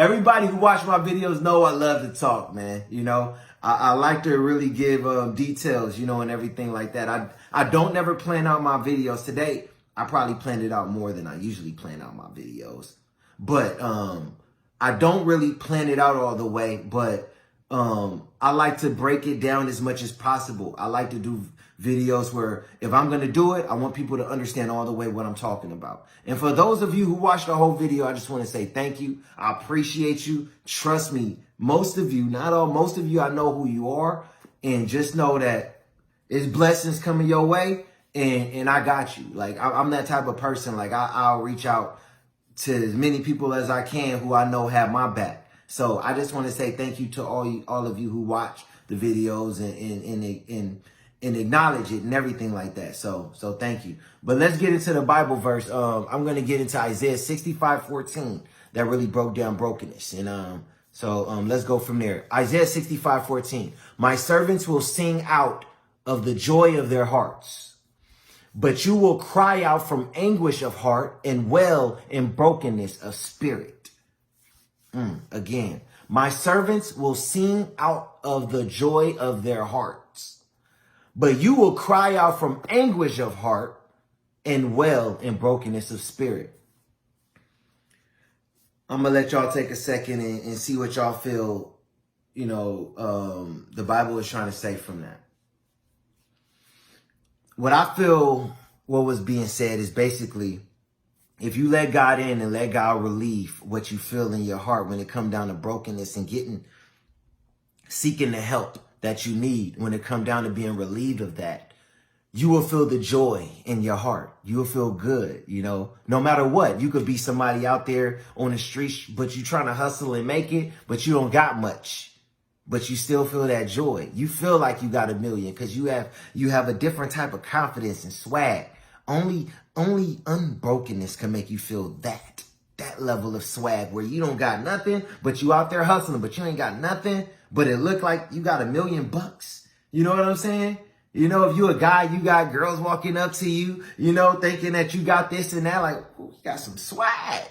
everybody who watch my videos know I love to talk, man. You know, I like to really give details, you know, and everything like that. I don't never plan out my videos. Today, I probably planned it out more than I usually plan out my videos. But I don't really plan it out all the way, but I like to break it down as much as possible. I like to do videos where if I'm going to do it, I want people to understand all the way what I'm talking about. And for those of you who watched the whole video, I just want to say thank you. I appreciate you. Trust me, most of you, not all, most of you, I know who you are. And just know that it's blessings coming your way. And I got you. Like, I'm that type of person. Like, I'll reach out to as many people as I can who I know have my back. So I just want to say thank you to all of you who watch the videos and acknowledge it and everything like that. So thank you. But let's get into the Bible verse. I'm going to get into Isaiah 65:14 that really broke down brokenness. And let's go from there. Isaiah 65:14. My servants will sing out of the joy of their hearts, but you will cry out from anguish of heart and wail in brokenness of spirit. Again, my servants will sing out of the joy of their hearts, but you will cry out from anguish of heart and wail in brokenness of spirit. I'm going to let y'all take a second and see what y'all feel, you know, the Bible is trying to say from that. What I feel what was being said is basically, if you let God in and let God relieve what you feel in your heart when it comes down to brokenness and seeking the help that you need, when it comes down to being relieved of that, you will feel the joy in your heart. You will feel good, you know, no matter what. You could be somebody out there on the streets, but you're trying to hustle and make it, but you don't got much, but you still feel that joy. You feel like you got a million because you have a different type of confidence and swag. Only unbrokenness can make you feel that level of swag where you don't got nothing, but you out there hustling, but you ain't got nothing, but it look like you got $1 million. You know what I'm saying? You know, if you a guy, you got girls walking up to you, you know, thinking that you got this and that, like, ooh, you got some swag.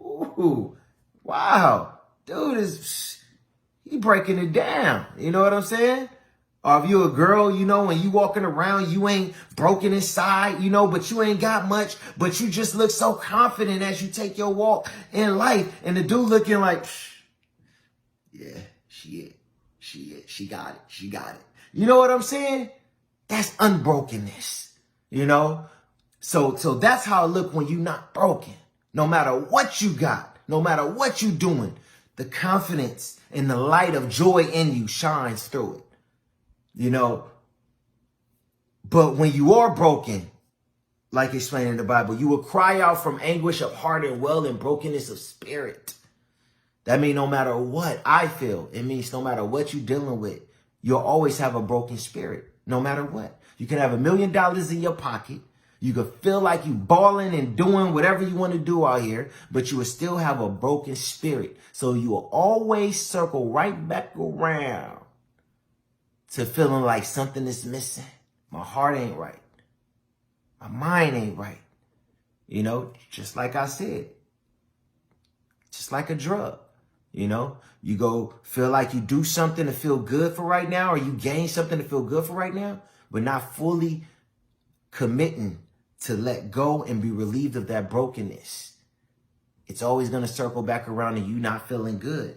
Ooh, wow. Dude he breaking it down. You know what I'm saying? Or if you a girl, you know, when you walking around, you ain't broken inside, you know, but you ain't got much, but you just look so confident as you take your walk in life. And the dude looking like, yeah, she got it. You know what I'm saying? That's unbrokenness, you know? So that's how it look when you not broken. No matter what you got, no matter what you doing, the confidence and the light of joy in you shines through it. You know, but when you are broken, like explained in the Bible, you will cry out from anguish of heart and wail in brokenness of spirit. That means no matter what I feel, it means no matter what you're dealing with, you'll always have a broken spirit, no matter what. You can have $1 million in your pocket. You could feel like you balling and doing whatever you want to do out here, but you will still have a broken spirit. So you will always circle right back around to feeling like something is missing. My heart ain't right. My mind ain't right. You know, just like I said, just like a drug. You know, you go feel like you do something to feel good for right now, or you gain something to feel good for right now, but not fully committing to let go and be relieved of that brokenness. It's always going to circle back around and you not feeling good,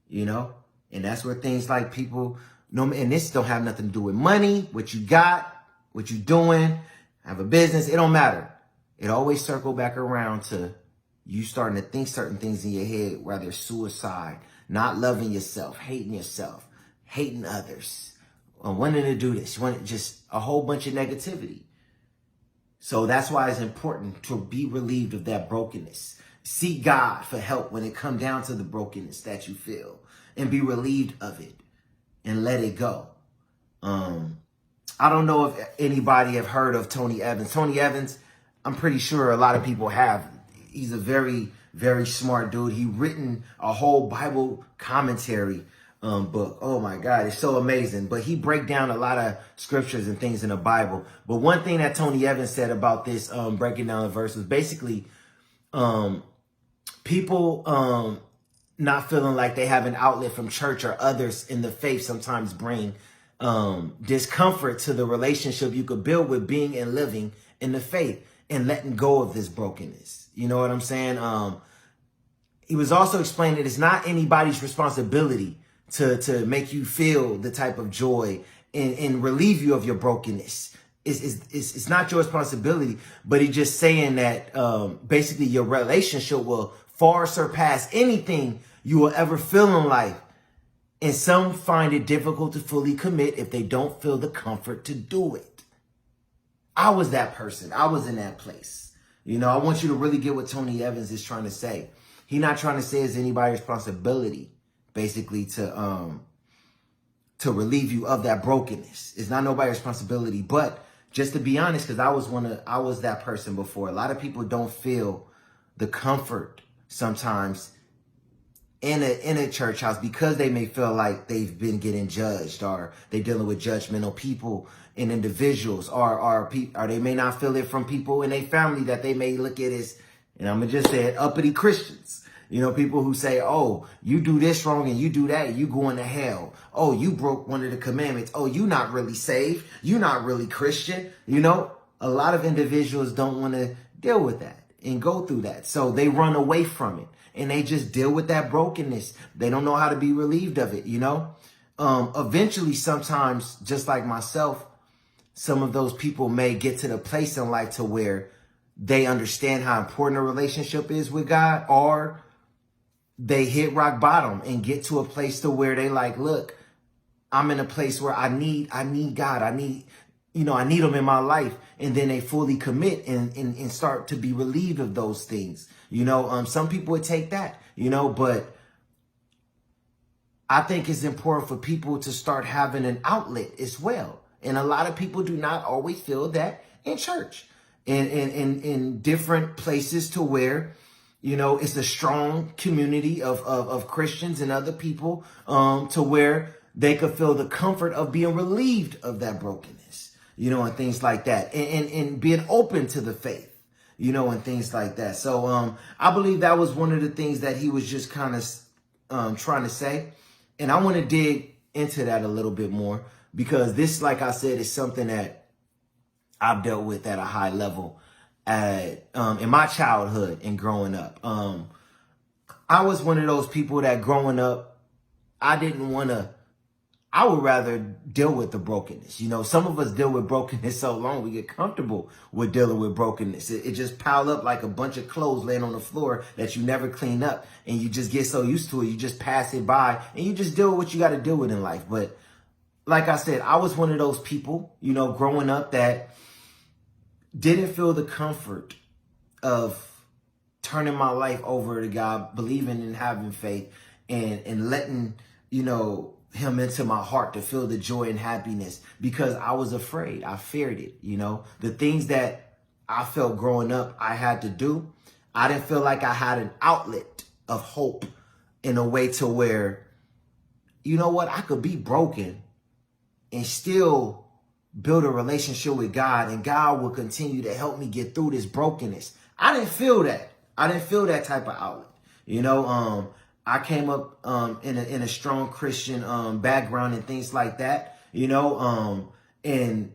you know? And that's where things like people, no, and this don't have nothing to do with money, what you got, what you doing, have a business, it don't matter. It always circle back around to you starting to think certain things in your head, whether it's suicide, not loving yourself, hating others, wanting to do this, just a whole bunch of negativity. So that's why it's important to be relieved of that brokenness. Seek God for help when it comes down to the brokenness that you feel and be relieved of it and let it go. I don't know if anybody have heard of Tony Evans. Tony Evans, I'm pretty sure a lot of people have. He's a very, very smart dude. He written a whole Bible commentary book. Oh my God, it's so amazing. But he break down a lot of scriptures and things in the Bible. But one thing that Tony Evans said about this breaking down the verse was basically people not feeling like they have an outlet from church or others in the faith sometimes bring discomfort to the relationship you could build with being and living in the faith and letting go of this brokenness. You know what I'm saying? He was also explaining that it's not anybody's responsibility to make you feel the type of joy and relieve you of your brokenness. It's not your responsibility, but he's just saying that basically your relationship will far surpass anything you will ever feel in life. And some find it difficult to fully commit if they don't feel the comfort to do it. I was that person. I was in that place. You know, I want you to really get what Tony Evans is trying to say. He's not trying to say it's anybody's responsibility, basically, to relieve you of that brokenness. It's not nobody's responsibility. But just to be honest, because I was that person before. A lot of people don't feel the comfort sometimes in a church house because they may feel like they've been getting judged, or they're dealing with judgmental people and individuals, or they may not feel it from people in their family that they may look at as, and I'm gonna just say it, uppity Christians. You know, people who say, oh, you do this wrong and you do that, you going to hell. Oh, you broke one of the commandments. Oh, you not really saved. You not really Christian. You know, a lot of individuals don't want to deal with that and go through that. So they run away from it and they just deal with that brokenness. They don't know how to be relieved of it, you know. Eventually, sometimes, just like myself, some of those people may get to the place in life to where they understand how important a relationship is with God, or they hit rock bottom and get to a place to where they like, look, I'm in a place where I need God. I need him in my life. And then they fully commit and start to be relieved of those things. You know, some people would take that, you know, but I think it's important for people to start having an outlet as well. And a lot of people do not always feel that in church and in different places to where, you know, it's a strong community of Christians and other people to where they could feel the comfort of being relieved of that brokenness, you know, and things like that, and being open to the faith, you know, and things like that. So I believe that was one of the things that he was just kind of trying to say. And I want to dig into that a little bit more, because this, like I said, is something that I've dealt with at a high level in my childhood and growing up. I was one of those people that growing up, I would rather deal with the brokenness. You know, some of us deal with brokenness so long, we get comfortable with dealing with brokenness. It just piled up like a bunch of clothes laying on the floor that you never clean up, and you just get so used to it, you just pass it by and you just deal with what you got to deal with in life. But like I said, I was one of those people, you know, growing up that didn't feel the comfort of turning my life over to God, believing and having faith, and letting, you know, him into my heart to feel the joy and happiness, because I was afraid. I feared it. You know, the things that I felt growing up I had to do, I didn't feel like I had an outlet of hope in a way to where, you know what, I could be broken and still build a relationship with God, and God will continue to help me get through this brokenness. I didn't feel that. I didn't feel that type of outlet. You know, I came up in a strong Christian background and things like that. You know, and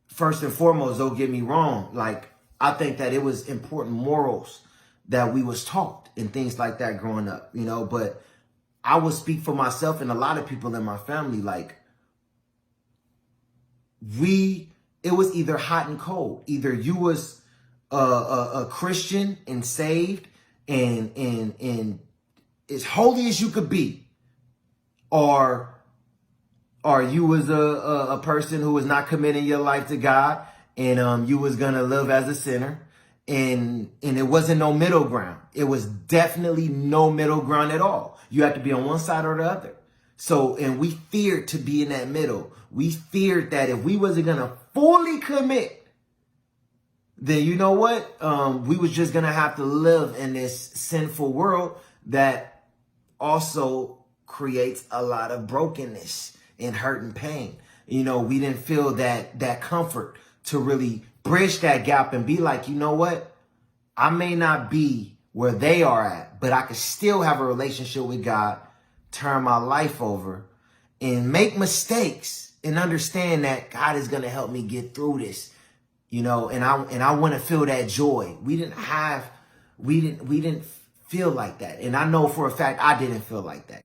first and foremost, don't get me wrong, like, I think that it was important morals that we was taught and things like that growing up, you know. But I would speak for myself and a lot of people in my family, like, it was either hot and cold. Either you was a Christian and saved and as holy as you could be, or you was a person who was not committing your life to God, and you was gonna live as a sinner, and it wasn't no middle ground. It was definitely no middle ground at all. You had to be on one side or the other. So, and we feared to be in that middle. We feared that if we wasn't going to fully commit, then you know what? We was just going to have to live in this sinful world that also creates a lot of brokenness and hurt and pain. You know, we didn't feel that comfort to really bridge that gap and be like, you know what? I may not be where they are at, but I could still have a relationship with God, turn my life over, and make mistakes and understand that God is going to help me get through this, and I want to feel that joy. We didn't feel like that. And I know for a fact I didn't feel like that.